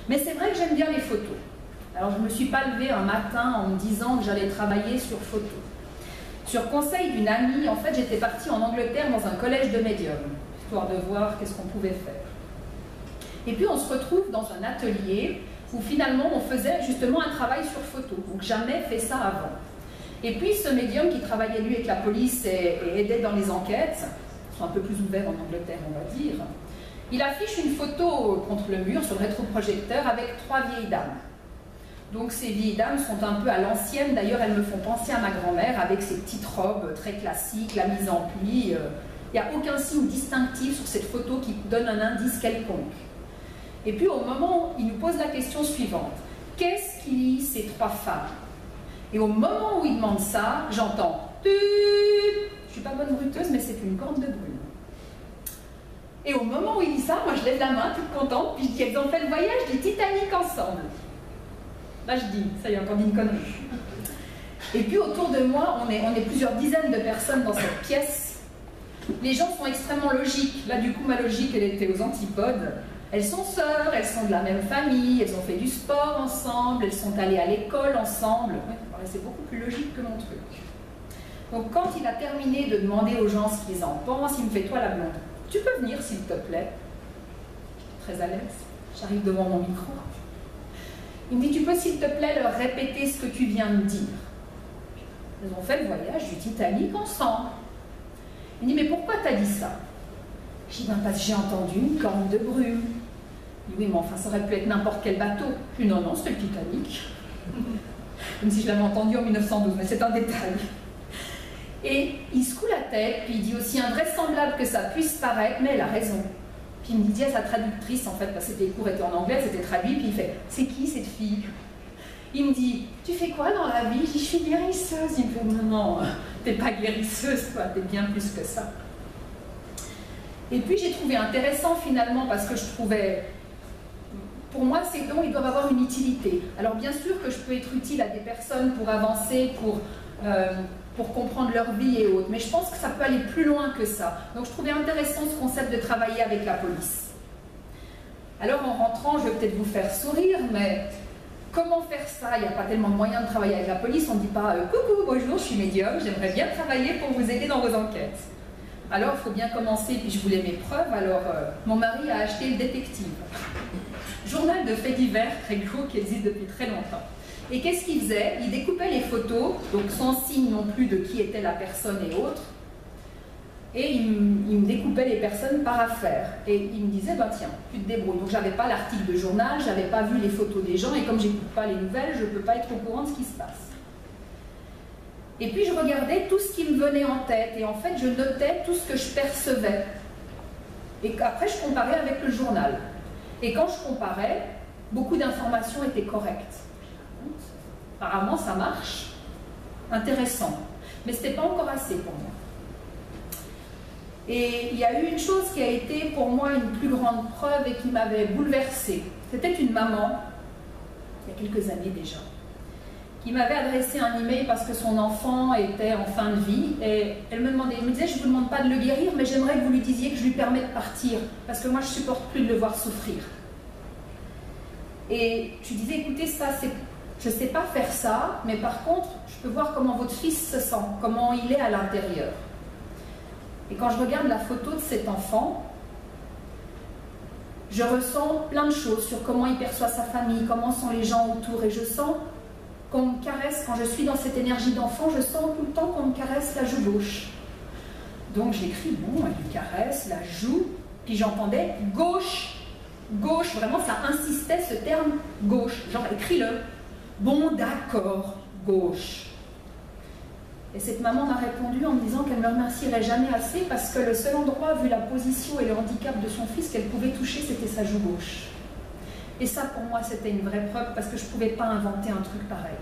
Mais c'est vrai que j'aime bien les photos. Alors je ne me suis pas levée un matin en me disant que j'allais travailler sur photo. Sur conseil d'une amie, en fait, j'étais partie en Angleterre dans un collège de médiums, histoire de voir qu'est-ce qu'on pouvait faire. Et puis on se retrouve dans un atelier où finalement on faisait justement un travail sur photo. Donc jamais fait ça avant. Et puis ce médium qui travaillait lui avec la police et aidait dans les enquêtes, ils sont un peu plus ouverts en Angleterre on va dire, il affiche une photo contre le mur sur le rétroprojecteur avec 3 vieilles dames. Donc ces vieilles dames sont un peu à l'ancienne, d'ailleurs elles me font penser à ma grand-mère avec ses petites robes très classiques, la mise en pli. Il n'y a aucun signe distinctif sur cette photo qui donne un indice quelconque. Et puis au moment où il nous pose la question suivante, qu'est-ce qui lie ces 3 femmes? Et au moment où il demande ça, j'entends « Tut !» Je ne suis pas bonne bruteuse, mais c'est une corne de brume. Et au moment où il dit ça, moi je lève la main, toute contente, puis je dis « Elles ont fait le voyage du Titanic ensemble !» Là je dis « Ça y est, encore dit une connerie !» Et puis autour de moi, on est plusieurs dizaines de personnes dans cette pièce. Les gens sont extrêmement logiques. Là du coup, ma logique, elle était aux antipodes. Elles sont sœurs, elles sont de la même famille, elles ont fait du sport ensemble, elles sont allées à l'école ensemble. Ouais, c'est beaucoup plus logique que mon truc. Donc quand il a terminé de demander aux gens ce qu'ils en pensent, il me fait « Toi la blonde, tu peux venir s'il te plaît ?» Très à l'aise, j'arrive devant mon micro. Il me dit « Tu peux s'il te plaît leur répéter ce que tu viens de dire ?» Ils ont fait le voyage du Titanic ensemble. Il me dit « Mais pourquoi t'as dit ça ?» Je dis « Ben parce que j'ai entendu une corne de brume. » Il dit « Oui, mais enfin, ça aurait pu être n'importe quel bateau. » Je dis « Non, non, c'était le Titanic. » Comme si je l'avais entendu en 1912, mais c'est un détail. Et il secoue la tête, puis il dit aussi invraisemblable que ça puisse paraître, mais elle a raison. Puis il me dit à sa traductrice, en fait, parce que les cours étaient en anglais, c'était traduit, puis il fait « C'est qui cette fille ?» Il me dit « Tu fais quoi dans la vie ?» Je dis « Je suis guérisseuse. » Il me fait « Non, t'es pas guérisseuse, toi, t'es bien plus que ça. » Et puis j'ai trouvé intéressant finalement, parce que je trouvais, pour moi ces dons, ils doivent avoir une utilité. Alors bien sûr que je peux être utile à des personnes pour avancer, pour comprendre leur vie et autres, mais je pense que ça peut aller plus loin que ça. Donc je trouvais intéressant ce concept de travailler avec la police. Alors en rentrant, je vais peut-être vous faire sourire, mais comment faire ça? Il n'y a pas tellement de moyens de travailler avec la police, on ne dit pas « Coucou, bonjour, je suis médium, j'aimerais bien travailler pour vous aider dans vos enquêtes. » Alors, il faut bien commencer, puis je voulais mes preuves, alors mon mari a acheté le Détective. Journal de faits divers très gros qui existe depuis très longtemps. Et qu'est-ce qu'il faisait? Il découpait les photos, donc sans signe non plus de qui était la personne et autres, et il me découpait les personnes par affaire. Et il me disait, bah tiens, tu te débrouilles. Donc j'avais pas l'article de journal, j'avais pas vu les photos des gens, et comme j'écoute pas les nouvelles, je peux pas être au courant de ce qui se passe. Et puis je regardais tout ce qui me venait en tête, et en fait je notais tout ce que je percevais. Et après je comparais avec le journal. Et quand je comparais, beaucoup d'informations étaient correctes. Apparemment ça marche, intéressant. Mais ce n'était pas encore assez pour moi. Et il y a eu une chose qui a été pour moi une plus grande preuve et qui m'avait bouleversée. C'était une maman, il y a quelques années déjà, qui m'avait adressé un email parce que son enfant était en fin de vie, et elle me disait, je ne vous demande pas de le guérir, mais j'aimerais que vous lui disiez que je lui permets de partir, parce que moi je ne supporte plus de le voir souffrir. Et je lui disais, écoutez, ça c'est, je ne sais pas faire ça, mais par contre, je peux voir comment votre fils se sent, comment il est à l'intérieur. Et quand je regarde la photo de cet enfant, je ressens plein de choses sur comment il perçoit sa famille, comment sont les gens autour, et je sens qu'on me caresse, quand je suis dans cette énergie d'enfant, je sens tout le temps qu'on me caresse la joue gauche. Donc j'écris, bon, elle lui caresse la joue, puis j'entendais gauche, gauche, vraiment ça insistait ce terme gauche, genre écris-le, bon d'accord, gauche. Et cette maman m'a répondu en me disant qu'elle ne me remercierait jamais assez parce que le seul endroit, vu la position et le handicap de son fils, qu'elle pouvait toucher, c'était sa joue gauche. Et ça, pour moi, c'était une vraie preuve parce que je ne pouvais pas inventer un truc pareil.